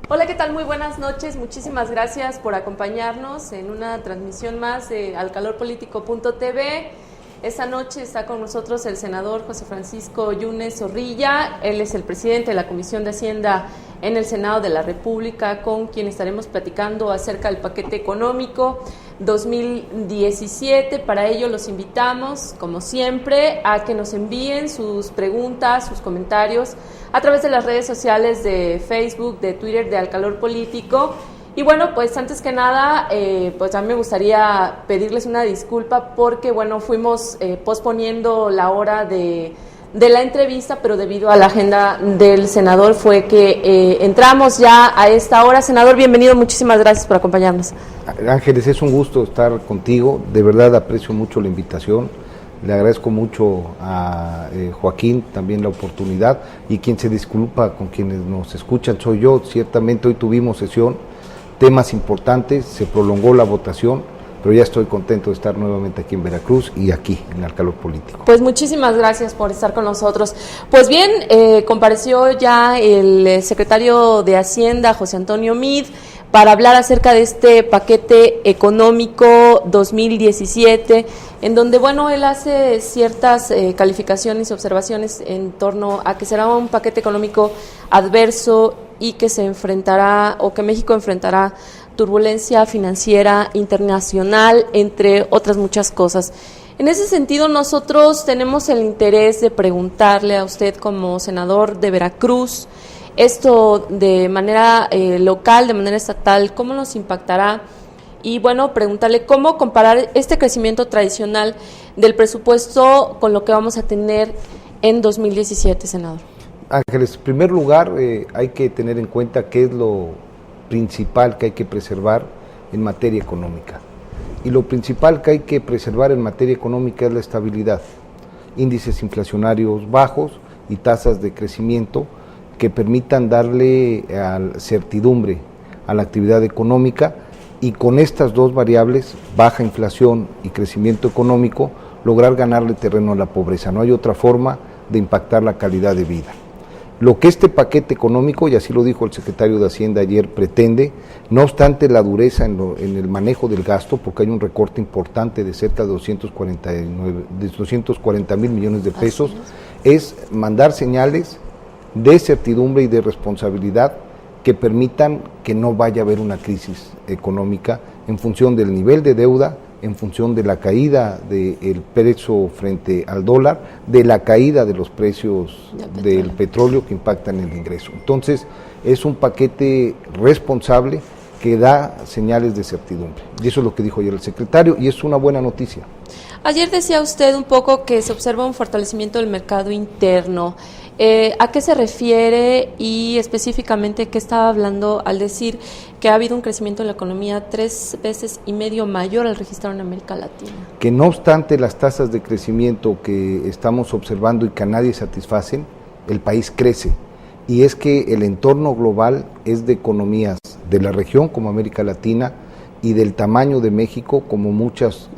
Hola, ¿qué tal? Muy buenas noches. Muchísimas gracias por acompañarnos en una transmisión más de alcalorpolitico.tv. Esta noche está con nosotros el senador José Francisco Yunes Zorrilla. Él es el presidente de la Comisión de Hacienda en el Senado de la República, con quien estaremos platicando acerca del paquete económico 2017. Para ello los invitamos, como siempre, a que nos envíen sus preguntas, sus comentarios a través de las redes sociales de Facebook, de Twitter, de Alcalor Político. Y bueno, pues antes que nada, pues a mí me gustaría pedirles una disculpa porque, bueno, fuimos posponiendo la hora de la entrevista, pero debido a la agenda del senador fue que entramos ya a esta hora. Senador, bienvenido, muchísimas gracias por acompañarnos. Ángeles, es un gusto estar contigo, de verdad aprecio mucho la invitación, le agradezco mucho a Joaquín también la oportunidad, y quien se disculpa con quienes nos escuchan soy yo. Ciertamente hoy tuvimos sesión, temas importantes, se prolongó la votación, pero ya estoy contento de estar nuevamente aquí en Veracruz y aquí en Alcalor Político. Pues muchísimas gracias por estar con nosotros. Pues bien, compareció ya el secretario de Hacienda, José Antonio Meade, para hablar acerca de este paquete económico 2017, en donde, bueno, él hace ciertas calificaciones y observaciones en torno a que será un paquete económico adverso y que se enfrentará, o que México enfrentará turbulencia financiera internacional, entre otras muchas cosas. En ese sentido, nosotros tenemos el interés de preguntarle a usted, como senador de Veracruz, esto de manera local, de manera estatal, ¿cómo nos impactará? Y bueno, preguntarle cómo comparar este crecimiento tradicional del presupuesto con lo que vamos a tener en 2017, senador. Ángeles, en primer lugar, hay que tener en cuenta qué es lo principal que hay que preservar en materia económica. Y lo principal que hay que preservar en materia económica es la estabilidad, índices inflacionarios bajos y tasas de crecimiento que permitan darle certidumbre a la actividad económica, y con estas dos variables, baja inflación y crecimiento económico, lograr ganarle terreno a la pobreza. No hay otra forma de impactar la calidad de vida. Lo que este paquete económico, y así lo dijo el secretario de Hacienda ayer, pretende, no obstante la dureza en el manejo del gasto, porque hay un recorte importante de cerca de 240 mil millones de pesos, es mandar señales de certidumbre y de responsabilidad que permitan que no vaya a haber una crisis económica en función del nivel de deuda, en función de la caída del precio frente al dólar, de la caída de los precios del petróleo que impactan el ingreso. Entonces, es un paquete responsable que da señales de certidumbre. Y eso es lo que dijo ayer el secretario, y es una buena noticia. Ayer decía usted un poco que se observa un fortalecimiento del mercado interno. ¿A qué se refiere y específicamente qué estaba hablando al decir que ha habido un crecimiento de la economía 3,5 veces mayor al registrado en América Latina? Que no obstante las tasas de crecimiento que estamos observando y que a nadie satisfacen, el país crece. Y es que el entorno global es de economías de la región como América Latina y del tamaño de México, como muchas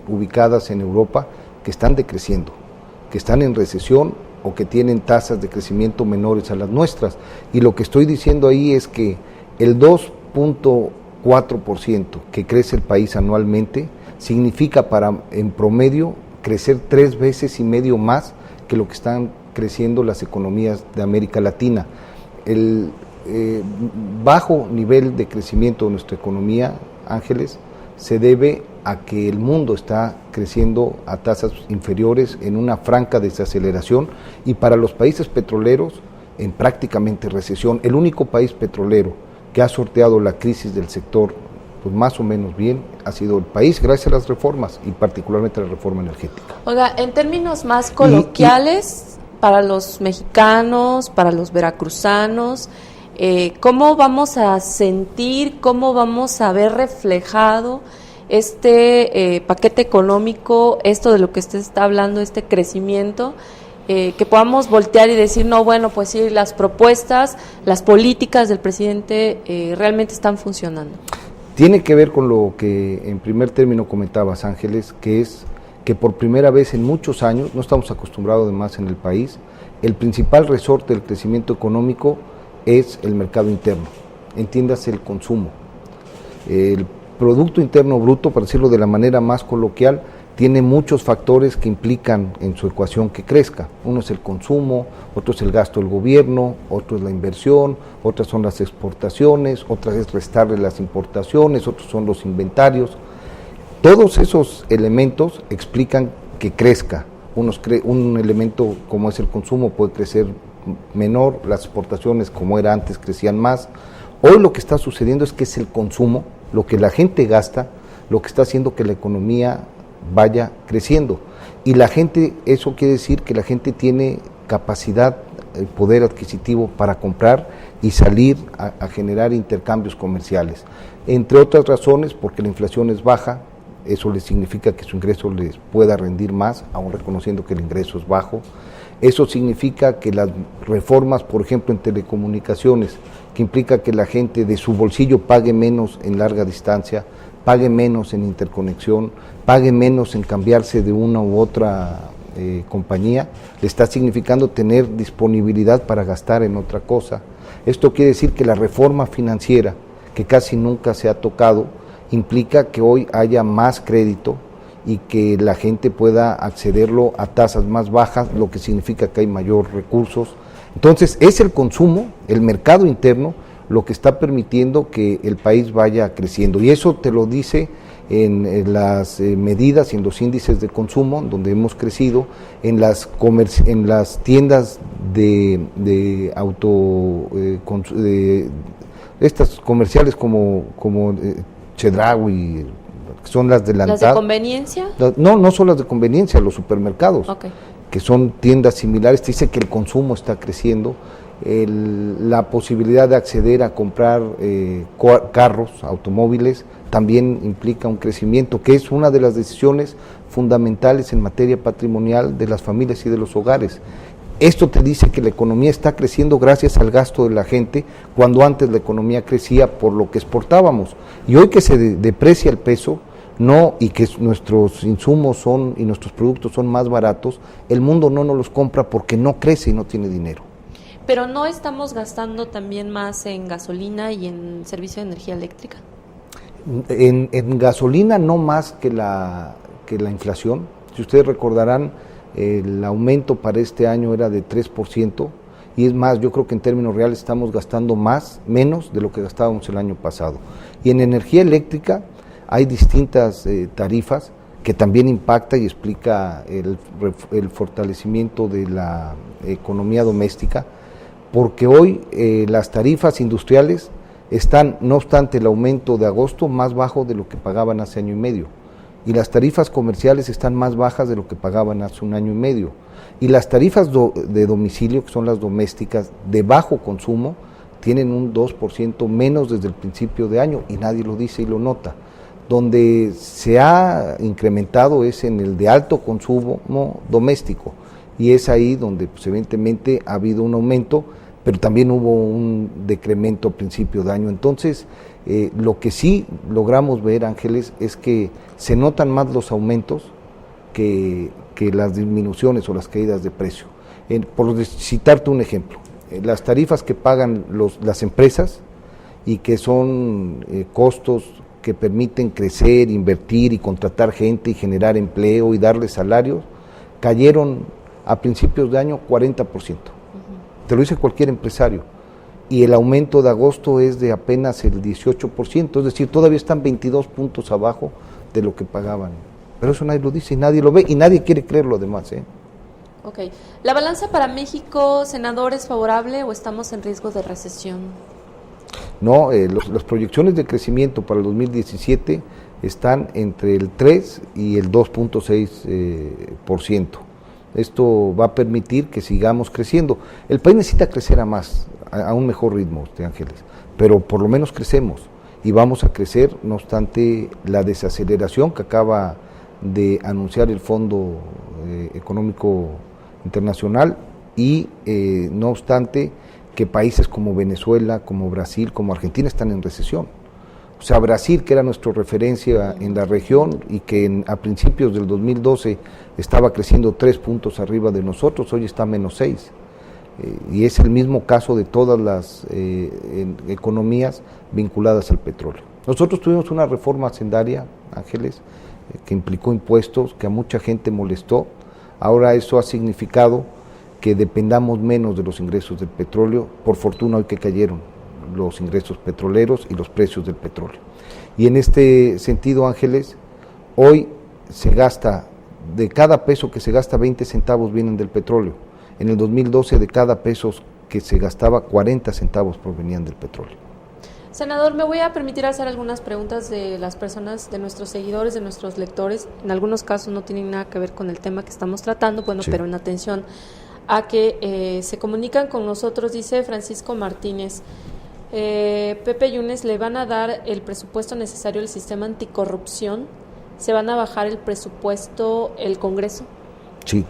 ubicadas en Europa, que están decreciendo, que están en recesión o que tienen tasas de crecimiento menores a las nuestras. Y lo que estoy diciendo ahí es que el 2.4% que crece el país anualmente significa en promedio crecer 3,5 veces más que lo que están creciendo las economías de América Latina. El bajo nivel de crecimiento de nuestra economía, Ángeles, se debe a que el mundo está creciendo a tasas inferiores, en una franca desaceleración, y para los países petroleros en prácticamente recesión. El único país petrolero que ha sorteado la crisis del sector pues más o menos bien ha sido el país, gracias a las reformas y particularmente a la reforma energética. Oiga, en términos más coloquiales, para los mexicanos, para los veracruzanos, ¿cómo vamos a sentir, cómo vamos a ver reflejado este paquete económico, esto de lo que usted está hablando, este crecimiento, que podamos voltear y decir, no, bueno, pues sí, las propuestas, las políticas del presidente realmente están funcionando? Tiene que ver con lo que en primer término comentabas, Ángeles, que es que por primera vez en muchos años, no estamos acostumbrados además en el país, el principal resorte del crecimiento económico es el mercado interno. entiéndase el consumo. El Producto Interno Bruto, para decirlo de la manera más coloquial, tiene muchos factores que implican en su ecuación que crezca. Uno es el consumo, otro es el gasto del gobierno, otro es la inversión, otras son las exportaciones, otras es restarle las importaciones, otros son los inventarios. Todos esos elementos explican que crezca. Un elemento como es el consumo puede crecer menor, las exportaciones como era antes crecían más. Hoy lo que está sucediendo es que es el consumo, lo que la gente gasta, lo que está haciendo que la economía vaya creciendo. Y la gente, eso quiere decir que la gente tiene capacidad, poder adquisitivo para comprar y salir a generar intercambios comerciales. Entre otras razones, porque la inflación es baja, eso les significa que su ingreso les pueda rendir más, aún reconociendo que el ingreso es bajo. Eso significa que las reformas, por ejemplo, en telecomunicaciones, que implica que la gente de su bolsillo pague menos en larga distancia, pague menos en interconexión, pague menos en cambiarse de una u otra compañía, le está significando tener disponibilidad para gastar en otra cosa. Esto quiere decir que la reforma financiera, que casi nunca se ha tocado, implica que hoy haya más crédito y que la gente pueda accederlo a tasas más bajas, lo que significa que hay mayor recursos. Entonces es el consumo, el mercado interno, lo que está permitiendo que el país vaya creciendo. Y eso te lo dice en las medidas y en los índices de consumo, donde hemos crecido, en las tiendas de estas comerciales como Chedraui, que son las de la ¿Las de conveniencia? No son las de conveniencia, los supermercados, okay, que son tiendas similares. Te dice que el consumo está creciendo, la posibilidad de acceder a comprar carros, automóviles, también implica un crecimiento, que es una de las decisiones fundamentales en materia patrimonial de las familias y de los hogares. Esto te dice que la economía está creciendo gracias al gasto de la gente, cuando antes la economía crecía por lo que exportábamos. Y hoy que se deprecia el peso, y que nuestros insumos y nuestros productos son más baratos, el mundo no nos los compra porque no crece y no tiene dinero. Pero ¿no estamos gastando también más en gasolina y en servicio de energía eléctrica? En gasolina no más que la inflación. Si ustedes recordarán, el aumento para este año era de 3%, y es más, yo creo que en términos reales estamos gastando menos de lo que gastábamos el año pasado. Y en energía eléctrica hay distintas tarifas que también impacta y explica el fortalecimiento de la economía doméstica, porque hoy las tarifas industriales están, no obstante el aumento de agosto, más bajo de lo que pagaban hace año y medio. Y las tarifas comerciales están más bajas de lo que pagaban hace un año y medio. Y las tarifas de domicilio, que son las domésticas, de bajo consumo, tienen un 2% menos desde el principio de año, y nadie lo dice y lo nota. Donde se ha incrementado es en el de alto consumo doméstico, y es ahí donde pues, evidentemente ha habido un aumento, pero también hubo un decremento a principio de año. Entonces, lo que sí logramos ver, Ángeles, es que se notan más los aumentos que las disminuciones o las caídas de precio. Por citarte un ejemplo, las tarifas que pagan las empresas y que son costos que permiten crecer, invertir y contratar gente y generar empleo y darles salarios, cayeron a principios de año 40%. Te lo dice cualquier empresario. Y el aumento de agosto es de apenas el 18%, es decir, todavía están 22 puntos abajo de lo que pagaban. Pero eso nadie lo dice y nadie lo ve y nadie quiere creerlo además. Ok. ¿La balanza para México, senador, es favorable o estamos en riesgo de recesión? No, las proyecciones de crecimiento para el 2017 están entre el 3 y el 2.6%. Esto va a permitir que sigamos creciendo. El país necesita crecer a un mejor ritmo, Ángeles, pero por lo menos crecemos y vamos a crecer, no obstante la desaceleración que acaba de anunciar el Fondo Económico Internacional y no obstante que países como Venezuela, como Brasil, como Argentina están en recesión. O sea, Brasil, que era nuestra referencia en la región y que a principios del 2012 estaba creciendo 3 puntos arriba de nosotros, hoy está menos 6. y es el mismo caso de todas las economías vinculadas al petróleo. Nosotros tuvimos una reforma hacendaria, Ángeles, que implicó impuestos, que a mucha gente molestó. Ahora eso ha significado que dependamos menos de los ingresos del petróleo. Por fortuna hoy que cayeron los ingresos petroleros y los precios del petróleo. Y en este sentido, Ángeles, hoy se gasta, de cada peso que se gasta, 20 centavos vienen del petróleo. En el 2012, de cada peso que se gastaba, 40 centavos provenían del petróleo. Senador, me voy a permitir hacer algunas preguntas de las personas, de nuestros seguidores, de nuestros lectores. En algunos casos no tienen nada que ver con el tema que estamos tratando, bueno, sí, pero en atención a que se comunican con nosotros, dice Francisco Martínez. Pepe Yunes, ¿le van a dar el presupuesto necesario al sistema anticorrupción? ¿Se van a bajar el presupuesto el Congreso? Sí,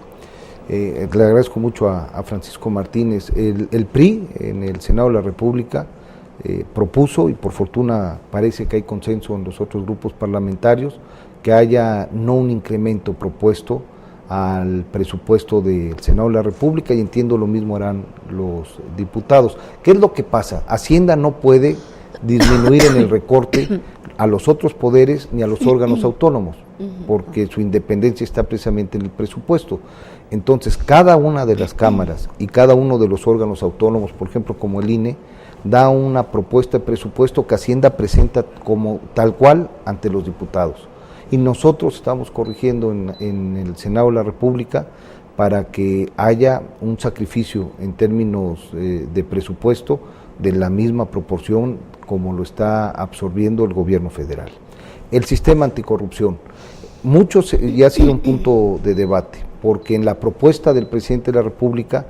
le agradezco mucho a Francisco Martínez. El PRI en el Senado de la República propuso, y por fortuna parece que hay consenso en los otros grupos parlamentarios, que haya no un incremento propuesto al presupuesto del Senado de la República, y entiendo lo mismo harán los diputados. ¿Qué es lo que pasa? Hacienda no puede disminuir en el recorte a los otros poderes ni a los órganos autónomos, porque su independencia está precisamente en el presupuesto. Entonces, cada una de las cámaras y cada uno de los órganos autónomos, por ejemplo, como el INE, da una propuesta de presupuesto que Hacienda presenta como tal cual ante los diputados. Y nosotros estamos corrigiendo en el Senado de la República para que haya un sacrificio en términos de presupuesto de la misma proporción como lo está absorbiendo el gobierno federal. El sistema anticorrupción, ya ha sido un punto de debate, porque en la propuesta del presidente de la República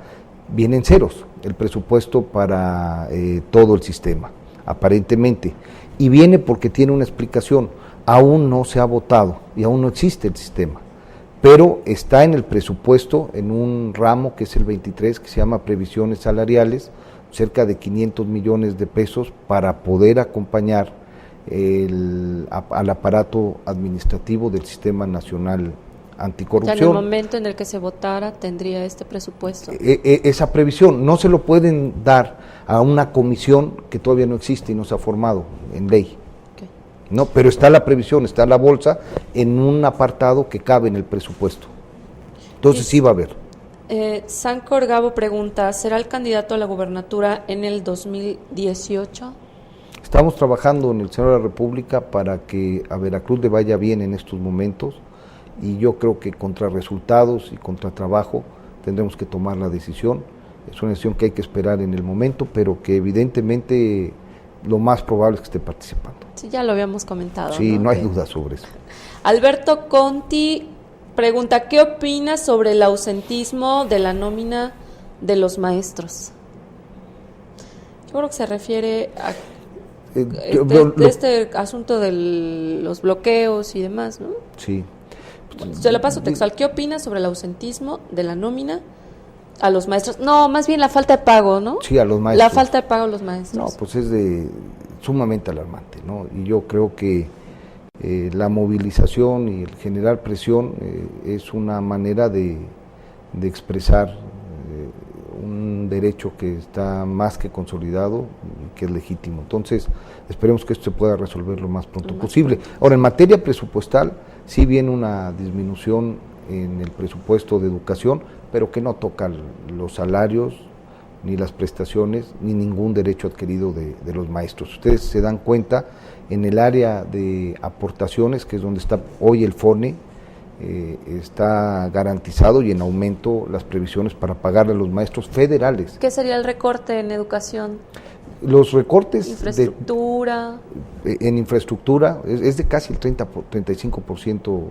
vienen ceros el presupuesto para todo el sistema, aparentemente, y viene porque tiene una explicación. Aún no se ha votado y aún no existe el sistema, pero está en el presupuesto en un ramo que es el 23, que se llama previsiones salariales, cerca de 500 millones de pesos para poder acompañar al aparato administrativo del Sistema Nacional Anticorrupción. En el momento en el que se votara tendría este presupuesto. Esa previsión no se lo pueden dar a una comisión que todavía no existe y no se ha formado en ley. No, pero está la previsión, está la bolsa en un apartado que cabe en el presupuesto. Entonces sí va a haber. Sancor Gabo pregunta, ¿será el candidato a la gubernatura en el 2018? Estamos trabajando en el Senado de la República para que a Veracruz le vaya bien en estos momentos, y yo creo que contra resultados y contra trabajo tendremos que tomar la decisión. Es una decisión que hay que esperar en el momento, pero que evidentemente lo más probable es que esté participando. Sí, ya lo habíamos comentado. Sí, no hay duda sobre eso. Alberto Conti pregunta, ¿qué opinas sobre el ausentismo de la nómina de los maestros? Yo creo que se refiere a este asunto de los bloqueos y demás, ¿no? Sí. Se lo paso textual. ¿Qué opinas sobre el ausentismo de la nómina a los maestros? No, más bien la falta de pago, ¿no? Sí, a los maestros. La falta de pago a los maestros. No, pues es sumamente alarmante, ¿no? Y yo creo que la movilización y el generar presión es una manera de expresar un derecho que está más que consolidado y que es legítimo. Entonces, esperemos que esto se pueda resolver lo más pronto posible. Ahora, en materia presupuestal, sí viene una disminución en el presupuesto de educación, pero que no toca los salarios, ni las prestaciones, ni ningún derecho adquirido de los maestros. Ustedes se dan cuenta, en el área de aportaciones, que es donde está hoy el FONE, está garantizado y en aumento las previsiones para pagarle a los maestros federales. ¿Qué sería el recorte en educación? Los recortes en infraestructura es de casi el 35%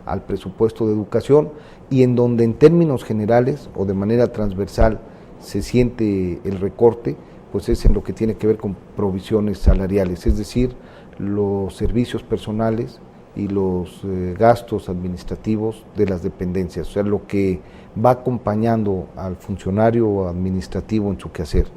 al presupuesto de educación, y en donde en términos generales o de manera transversal se siente el recorte, pues es en lo que tiene que ver con provisiones salariales, es decir, los servicios personales y los gastos administrativos de las dependencias, o sea, lo que va acompañando al funcionario administrativo en su quehacer.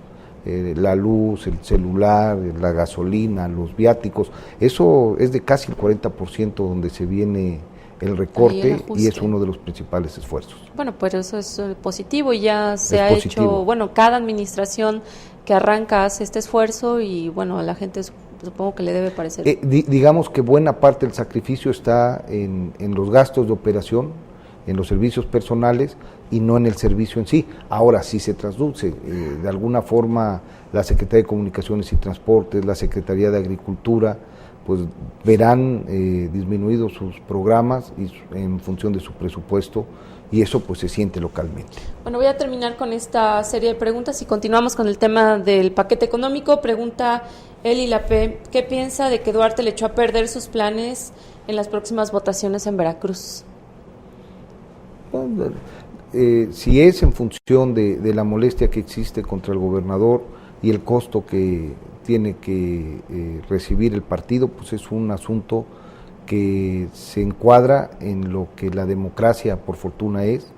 La luz, el celular, la gasolina, los viáticos, eso es de casi el 40% donde se viene el recorte y es uno de los principales esfuerzos. Bueno, pues eso es positivo y ya se ha hecho, bueno, cada administración que arranca hace este esfuerzo y bueno, a la gente supongo que le debe parecer. Digamos que buena parte del sacrificio está en los gastos de operación, en los servicios personales y no en el servicio en sí. Ahora sí se traduce, de alguna forma la Secretaría de Comunicaciones y Transportes, la Secretaría de Agricultura, pues verán disminuidos sus programas en función de su presupuesto y eso pues se siente localmente. Bueno, voy a terminar con esta serie de preguntas y continuamos con el tema del paquete económico. Pregunta Eli Lapé, ¿qué piensa de que Duarte le echó a perder sus planes en las próximas votaciones en Veracruz? Si es en función de la molestia que existe contra el gobernador y el costo que tiene que recibir el partido, pues es un asunto que se encuadra en lo que la democracia por fortuna es.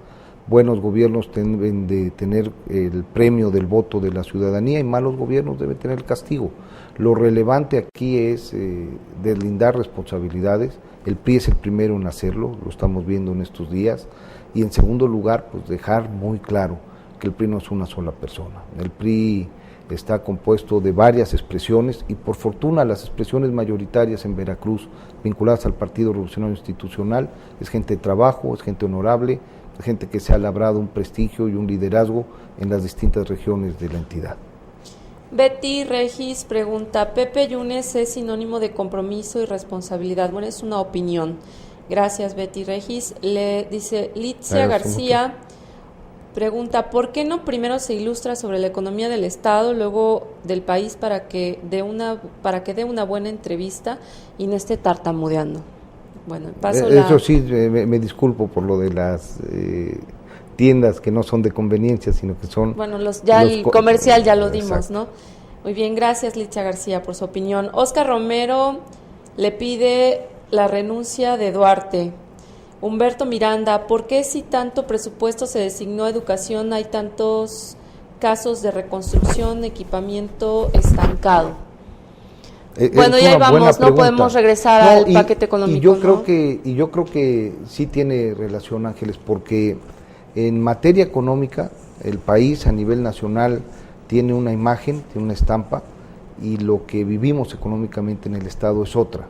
Buenos gobiernos deben de tener el premio del voto de la ciudadanía y malos gobiernos deben tener el castigo. Lo relevante aquí es deslindar responsabilidades. El PRI es el primero en hacerlo, lo estamos viendo en estos días, y en segundo lugar, pues dejar muy claro que el PRI no es una sola persona. El PRI está compuesto de varias expresiones y por fortuna las expresiones mayoritarias en Veracruz vinculadas al Partido Revolucionario Institucional es gente de trabajo, es gente honorable, es gente que se ha labrado un prestigio y un liderazgo en las distintas regiones de la entidad. Betty Regis pregunta, ¿Pepe Yunes es sinónimo de compromiso y responsabilidad? Bueno, es una opinión. Gracias, Betty Regis. Le dice Litzia García, pregunta, ¿por qué no primero se ilustra sobre la economía del Estado, luego del país para que dé una buena entrevista y no esté tartamudeando? Bueno, eso sí, me disculpo por lo de las tiendas que no son de conveniencia, sino que son... Bueno, el comercial ya lo dimos, exacto. ¿No? Muy bien, gracias Litzia García por su opinión. Oscar Romero le pide la renuncia de Duarte. Humberto Miranda, ¿por qué si tanto presupuesto se designó a educación hay tantos casos de reconstrucción, equipamiento estancado? Bueno, ya vamos, no podemos regresar al paquete económico. Y yo creo que sí tiene relación, Ángeles, porque en materia económica el país a nivel nacional tiene una imagen, tiene una estampa, y lo que vivimos económicamente en el Estado es otra.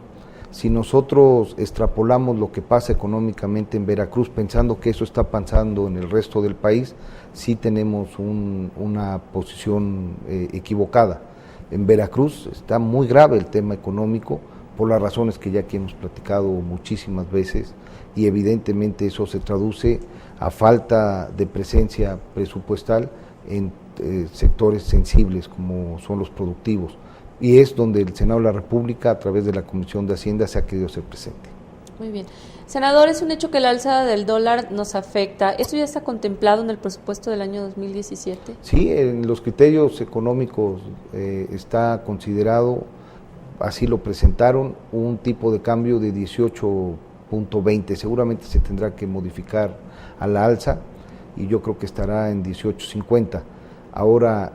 Si nosotros extrapolamos lo que pasa económicamente en Veracruz pensando que eso está pasando en el resto del país, sí tenemos una posición equivocada. En Veracruz está muy grave el tema económico por las razones que ya aquí hemos platicado muchísimas veces y evidentemente eso se traduce a falta de presencia presupuestal en sectores sensibles como son los productivos. Y es donde el Senado de la República, a través de la Comisión de Hacienda, se ha querido hacer presente. Muy bien. Senador, es un hecho que la alzada del dólar nos afecta. ¿Esto ya está contemplado en el presupuesto del año 2017? Sí, en los criterios económicos está considerado, así lo presentaron, un tipo de cambio de 18.20. Seguramente se tendrá que modificar a la alza y yo creo que estará en 18.50. Ahora,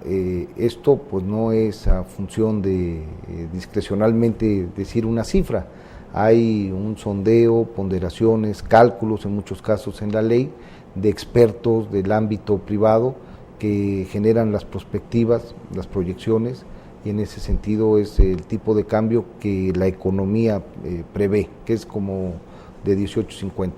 esto pues no es a función de discrecionalmente decir una cifra, hay un sondeo, ponderaciones, cálculos en muchos casos en la ley de expertos del ámbito privado que generan las perspectivas, las proyecciones y en ese sentido es el tipo de cambio que la economía prevé, que es como de 18.50.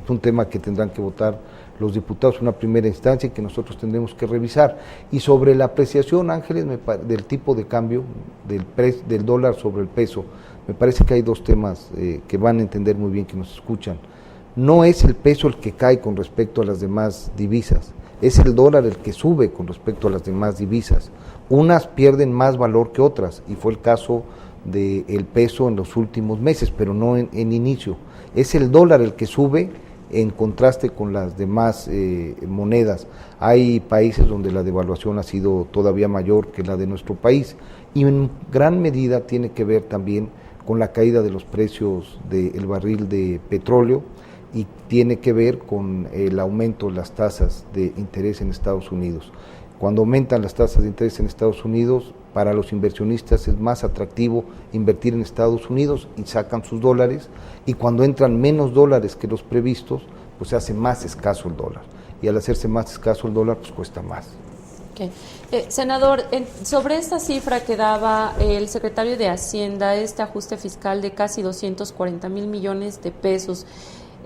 Es un tema que tendrán que votar los diputados en una primera instancia y que nosotros tendremos que revisar. Y sobre la apreciación, Ángeles, del tipo de cambio del dólar sobre el peso, me parece que hay dos temas que van a entender muy bien que nos escuchan. No es el peso el que cae con respecto a las demás divisas, es el dólar el que sube con respecto a las demás divisas. Unas pierden más valor que otras, y fue el caso del peso en los últimos meses, pero no en inicio. Es el dólar el que sube en contraste con las demás monedas. Hay países donde la devaluación ha sido todavía mayor que la de nuestro país, y en gran medida tiene que ver también con la caída de los precios del barril de petróleo, y tiene que ver con el aumento de las tasas de interés en Estados Unidos. Cuando aumentan las tasas de interés en Estados Unidos, para los inversionistas es más atractivo invertir en Estados Unidos y sacan sus dólares, y cuando entran menos dólares que los previstos, pues se hace más escaso el dólar, y al hacerse más escaso el dólar, pues cuesta más. Okay. Senador, sobre esta cifra que daba el secretario de Hacienda, este ajuste fiscal de casi 240 mil millones de pesos,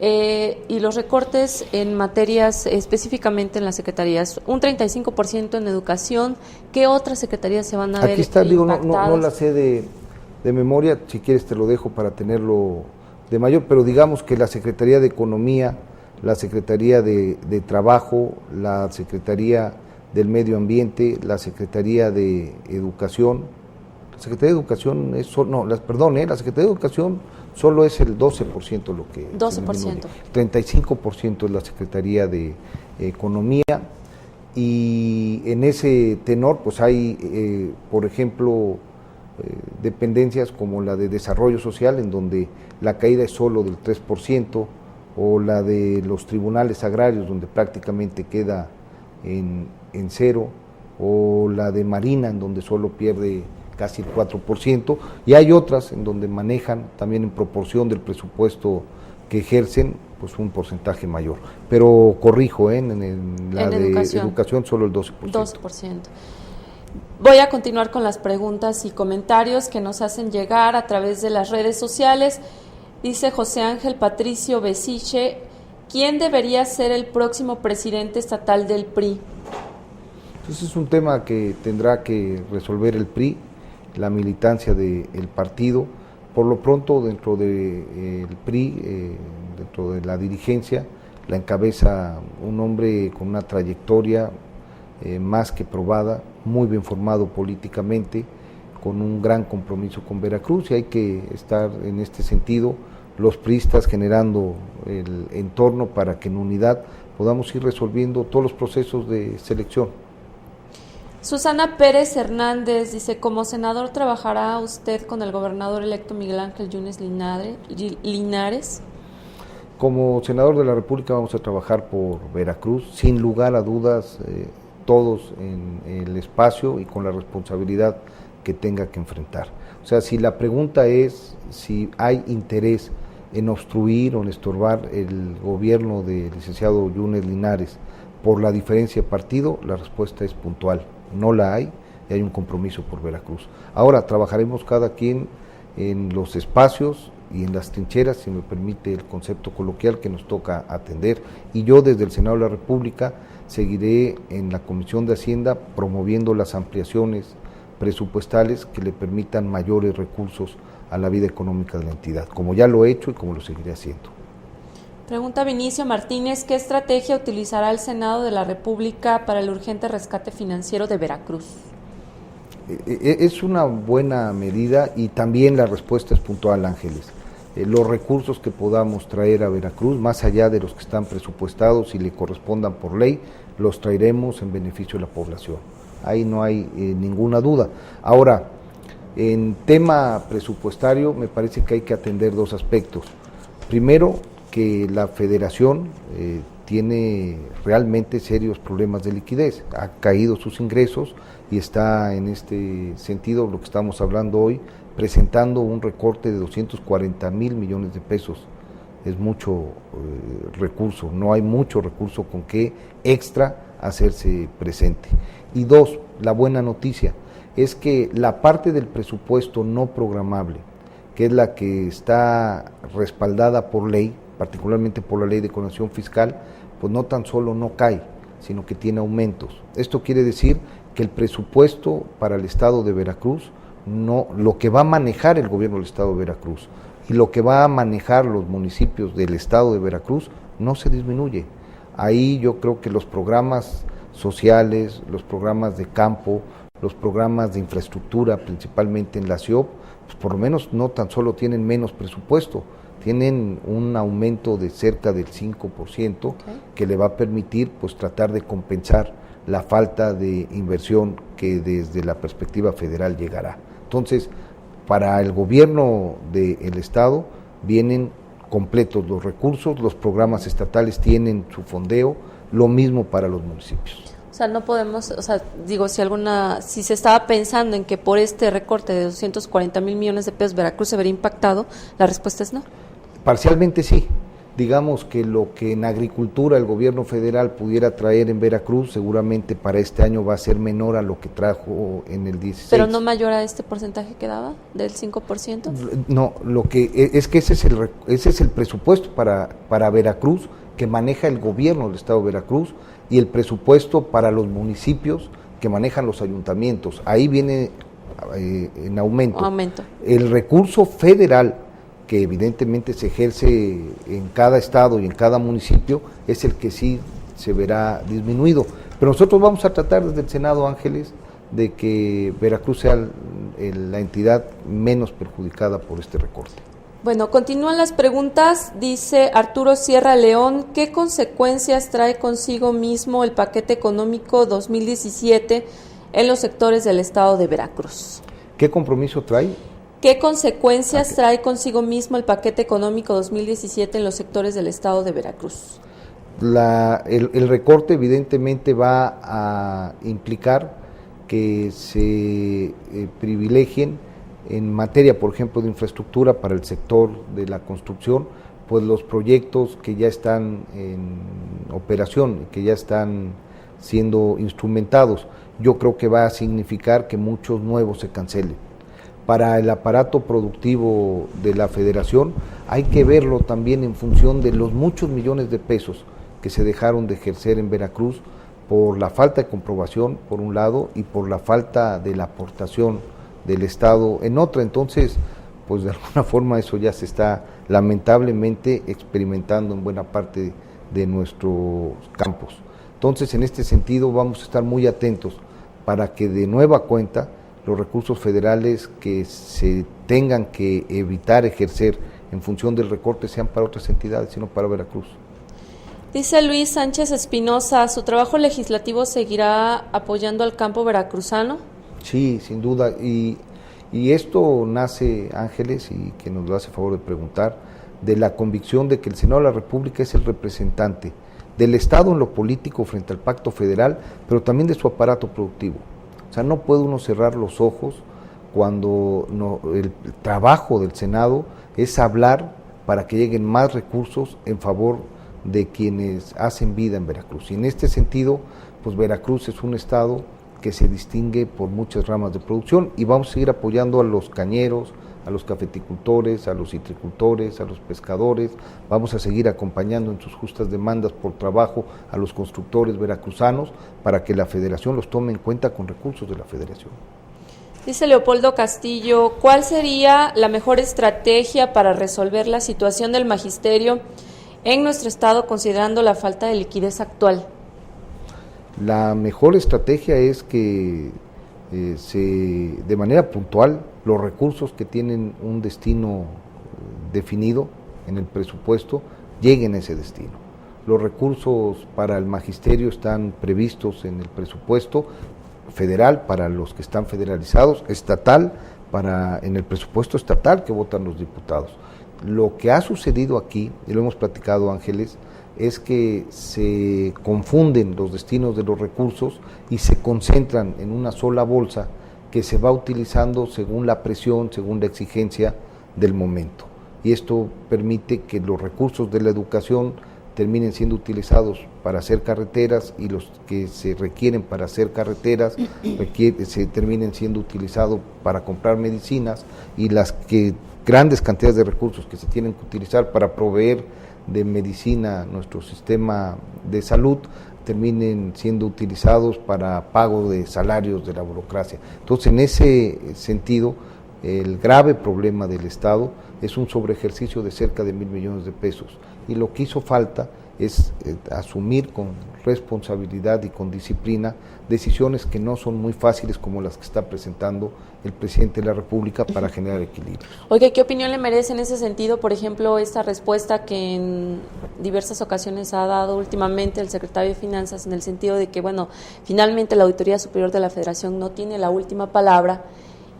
y los recortes en materias, específicamente en las secretarías, un 35% en educación, ¿qué otras secretarías se van a ver Aquí está, impactadas? no la sé de memoria, si quieres te lo dejo para tenerlo de mayor, pero digamos que la Secretaría de Economía, la Secretaría de Trabajo, la Secretaría del Medio Ambiente, la Secretaría de Educación, la Secretaría de Educación es la Secretaría de Educación solo es el 12% lo que 12%. 35% es la Secretaría de Economía, y en ese tenor pues hay por ejemplo dependencias como la de Desarrollo Social, en donde la caída es solo del 3%, o la de los tribunales agrarios, donde prácticamente queda en cero, o la de Marina, en donde solo pierde casi el 4%, y hay otras en donde manejan también en proporción del presupuesto que ejercen, pues un porcentaje mayor. Pero corrijo, en la de educación solo el 12%. 12%. Voy a continuar con las preguntas y comentarios que nos hacen llegar a través de las redes sociales. Dice José Ángel Patricio Besiche, ¿quién debería ser el próximo presidente estatal del PRI? Ese es un tema que tendrá que resolver el PRI, la militancia del partido. Por lo pronto, dentro del PRI, dentro de la dirigencia, la encabeza un hombre con una trayectoria más que probada, muy bien formado políticamente, con un gran compromiso con Veracruz, y hay que estar en este sentido los priistas generando el entorno para que en unidad podamos ir resolviendo todos los procesos de selección. Susana Pérez Hernández dice, como senador, ¿trabajará usted con el gobernador electo Miguel Ángel Yunes Linares? Como senador de la República vamos a trabajar por Veracruz, sin lugar a dudas, todos en el espacio y con la responsabilidad que tenga que enfrentar. O sea, si la pregunta es si hay interés en obstruir o en estorbar el gobierno del licenciado Yunes Linares por la diferencia de partido, la respuesta es puntual, no la hay, y hay un compromiso por Veracruz. Ahora trabajaremos cada quien en los espacios y en las trincheras, si me permite el concepto coloquial, que nos toca atender, y yo desde el Senado de la República seguiré en la Comisión de Hacienda promoviendo las ampliaciones presupuestales que le permitan mayores recursos a la vida económica de la entidad, como ya lo he hecho y como lo seguiré haciendo. Pregunta Vinicio Martínez, ¿qué estrategia utilizará el Senado de la República para el urgente rescate financiero de Veracruz? Es una buena medida, y también la respuesta es puntual, Ángeles. Los recursos que podamos traer a Veracruz, más allá de los que están presupuestados y le correspondan por ley, los traeremos en beneficio de la población. Ahí no hay ninguna duda. Ahora, en tema presupuestario me parece que hay que atender dos aspectos. Primero, que la federación tiene realmente serios problemas de liquidez, ha caído sus ingresos y está en este sentido, lo que estamos hablando hoy, presentando un recorte de 240 mil millones de pesos. Es mucho recurso, no hay mucho recurso con que extra hacerse presente. Y dos, la buena noticia es que la parte del presupuesto no programable, que es la que está respaldada por ley, particularmente por la Ley de Coordinación Fiscal, pues no tan solo no cae, sino que tiene aumentos. Esto quiere decir que el presupuesto para el Estado de Veracruz, no, lo que va a manejar el gobierno del Estado de Veracruz y lo que va a manejar los municipios del Estado de Veracruz no se disminuye. Ahí yo creo que los programas sociales, los programas de campo, los programas de infraestructura, principalmente en la CIOP, pues por lo menos no tan solo tienen menos presupuesto, tienen un aumento de cerca del 5%, que le va a permitir pues tratar de compensar la falta de inversión que desde la perspectiva federal llegará. Entonces, para el gobierno del Estado vienen completos los recursos, los programas estatales tienen su fondeo, lo mismo para los municipios. O sea, no podemos, o sea, digo, si se estaba pensando en que por este recorte de 240,000 millones de pesos Veracruz se vería impactado, la respuesta es no. Parcialmente sí. Digamos que lo que en agricultura el gobierno federal pudiera traer en Veracruz, seguramente para este año va a ser menor a lo que trajo en el 16. ¿Pero no mayor a este porcentaje que daba, del 5%? No, lo que es que ese es el presupuesto para Veracruz que maneja el gobierno del estado de Veracruz y el presupuesto para los municipios que manejan los ayuntamientos. Ahí viene en aumento. El recurso federal que evidentemente se ejerce en cada estado y en cada municipio, es el que sí se verá disminuido. Pero nosotros vamos a tratar desde el Senado, Ángeles, de que Veracruz sea la entidad menos perjudicada por este recorte. Bueno, continúan las preguntas. Dice Arturo Sierra León, ¿qué consecuencias trae consigo mismo el paquete económico 2017 en los sectores del estado de Veracruz? ¿Qué compromiso trae? ¿Qué consecuencias trae consigo mismo el paquete económico 2017 en los sectores del estado de Veracruz? El recorte evidentemente va a implicar que se privilegien en materia, por ejemplo, de infraestructura para el sector de la construcción, pues los proyectos que ya están en operación, que ya están siendo instrumentados. Yo creo que va a significar que muchos nuevos se cancelen. Para el aparato productivo de la federación hay que verlo también en función de los muchos millones de pesos que se dejaron de ejercer en Veracruz por la falta de comprobación, por un lado, y por la falta de la aportación del Estado en otra. Entonces, pues de alguna forma eso ya se está lamentablemente experimentando en buena parte de nuestros campos. Entonces, en este sentido vamos a estar muy atentos para que de nueva cuenta los recursos federales que se tengan que evitar ejercer en función del recorte sean para otras entidades, sino para Veracruz. Dice Luis Sánchez Espinosa, ¿su trabajo legislativo seguirá apoyando al campo veracruzano? Sí, sin duda, y esto nace, Ángeles, y que nos lo hace favor de preguntar, de la convicción de que el Senado de la República es el representante del Estado en lo político frente al pacto federal, pero también de su aparato productivo. O sea, no puede uno cerrar los ojos cuando el trabajo del Senado es hablar para que lleguen más recursos en favor de quienes hacen vida en Veracruz. Y en este sentido, pues Veracruz es un estado que se distingue por muchas ramas de producción y vamos a seguir apoyando a los cañeros, a los cafeticultores, a los citricultores, a los pescadores, vamos a seguir acompañando en sus justas demandas por trabajo a los constructores veracruzanos para que la federación los tome en cuenta con recursos de la federación. Dice Leopoldo Castillo, ¿cuál sería la mejor estrategia para resolver la situación del magisterio en nuestro estado considerando la falta de liquidez actual? La mejor estrategia es que de manera puntual los recursos que tienen un destino definido en el presupuesto lleguen a ese destino. Los recursos para el magisterio están previstos en el presupuesto federal para los que están federalizados, estatal en el presupuesto estatal que votan los diputados. Lo que ha sucedido aquí, y lo hemos platicado, Ángeles, es que se confunden los destinos de los recursos y se concentran en una sola bolsa que se va utilizando según la presión, según la exigencia del momento. Y esto permite que los recursos de la educación terminen siendo utilizados para hacer carreteras y los que se requieren para hacer carreteras se terminen siendo utilizados para comprar medicinas y las grandes cantidades de recursos que se tienen que utilizar para proveer de medicina nuestro sistema de salud terminen siendo utilizados para pago de salarios de la burocracia. Entonces, en ese sentido, el grave problema del Estado es un sobreejercicio de cerca de 1,000 millones de pesos y lo que hizo falta es asumir con responsabilidad y con disciplina decisiones que no son muy fáciles como las que está presentando el presidente de la República para generar equilibrio. Oiga, ¿qué opinión le merece en ese sentido, por ejemplo, esta respuesta que en diversas ocasiones ha dado últimamente el secretario de Finanzas en el sentido de que, bueno, finalmente la Auditoría Superior de la Federación no tiene la última palabra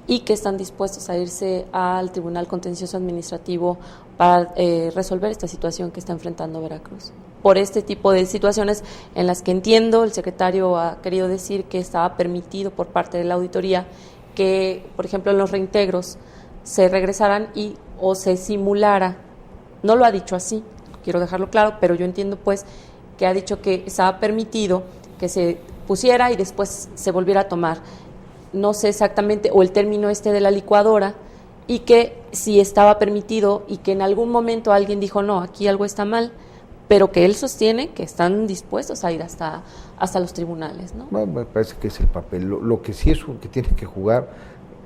y que están dispuestos a irse al Tribunal Contencioso Administrativo para resolver esta situación que está enfrentando Veracruz? por este tipo de situaciones en las que entiendo el secretario ha querido decir que estaba permitido por parte de la auditoría que, por ejemplo, en los reintegros se regresaran o se simulara. No lo ha dicho así, quiero dejarlo claro, pero yo entiendo pues que ha dicho que estaba permitido que se pusiera y después se volviera a tomar. No sé exactamente, o el término de la licuadora, y que sí estaba permitido y que en algún momento alguien dijo, no, aquí algo está mal, pero que él sostiene que están dispuestos a ir hasta los tribunales, ¿no? Bueno, me parece que es el papel. Lo que sí es que tiene que jugar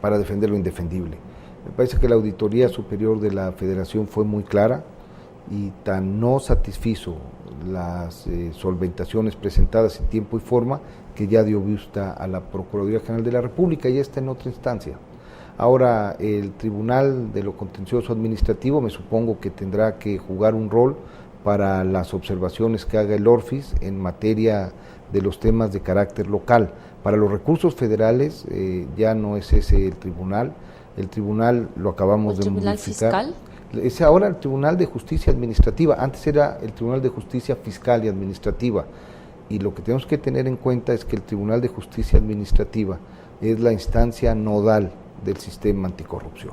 para defender lo indefendible. Me parece que la Auditoría Superior de la Federación fue muy clara y tan no satisfizo las solventaciones presentadas en tiempo y forma que ya dio vista a la Procuraduría General de la República y está en otra instancia. Ahora el Tribunal de lo Contencioso Administrativo me supongo que tendrá que jugar un rol para las observaciones que haga el ORFIS en materia de los temas de carácter local. Para los recursos federales ya no es ese el tribunal lo acabamos de modificar. ¿El tribunal fiscal? Es ahora el Tribunal de Justicia Administrativa, antes era el Tribunal de Justicia Fiscal y Administrativa, y lo que tenemos que tener en cuenta es que el Tribunal de Justicia Administrativa es la instancia nodal del sistema anticorrupción.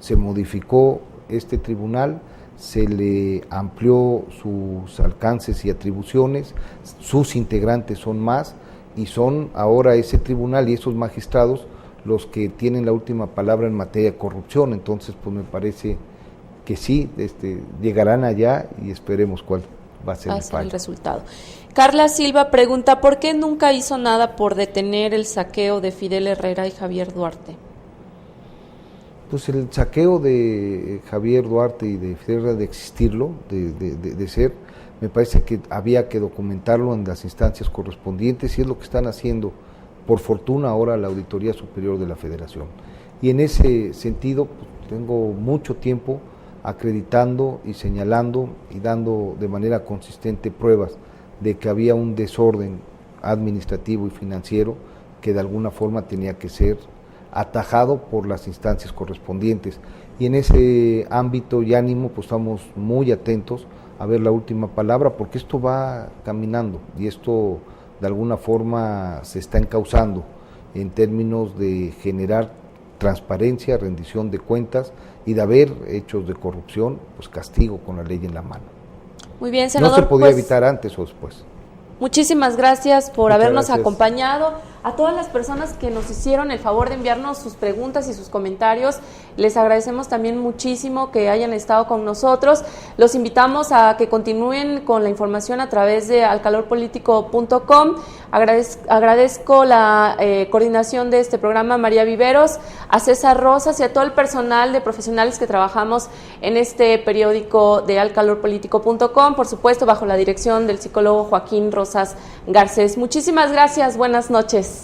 Se modificó este tribunal, se le amplió sus alcances y atribuciones, sus integrantes son más y son ahora ese tribunal y esos magistrados los que tienen la última palabra en materia de corrupción. Entonces pues me parece que sí, llegarán allá y esperemos cuál va a ser el resultado. Carla Silva pregunta, ¿por qué nunca hizo nada por detener el saqueo de Fidel Herrera y Javier Duarte? Pues el saqueo de Javier Duarte y de Fidel Herrera, de existirlo, de ser, me parece que había que documentarlo en las instancias correspondientes y es lo que están haciendo, por fortuna, ahora la Auditoría Superior de la Federación. Y en ese sentido, pues, tengo mucho tiempo acreditando y señalando y dando de manera consistente pruebas de que había un desorden administrativo y financiero que de alguna forma tenía que ser atajado por las instancias correspondientes. Y en ese ámbito y ánimo pues estamos muy atentos a ver la última palabra, porque esto va caminando y esto de alguna forma se está encauzando en términos de generar transparencia, rendición de cuentas y de haber hechos de corrupción, pues castigo con la ley en la mano. Muy bien, senador. No se podía evitar antes o después. Muchísimas gracias por habernos acompañado. A todas las personas que nos hicieron el favor de enviarnos sus preguntas y sus comentarios, les agradecemos también muchísimo que hayan estado con nosotros. Los invitamos a que continúen con la información a través de alcalorpolitico.com. Agradezco la coordinación de este programa a María Viveros, a César Rosas y a todo el personal de profesionales que trabajamos en este periódico de alcalorpolitico.com, por supuesto bajo la dirección del psicólogo Joaquín Rosas Garcés. Muchísimas gracias, buenas noches.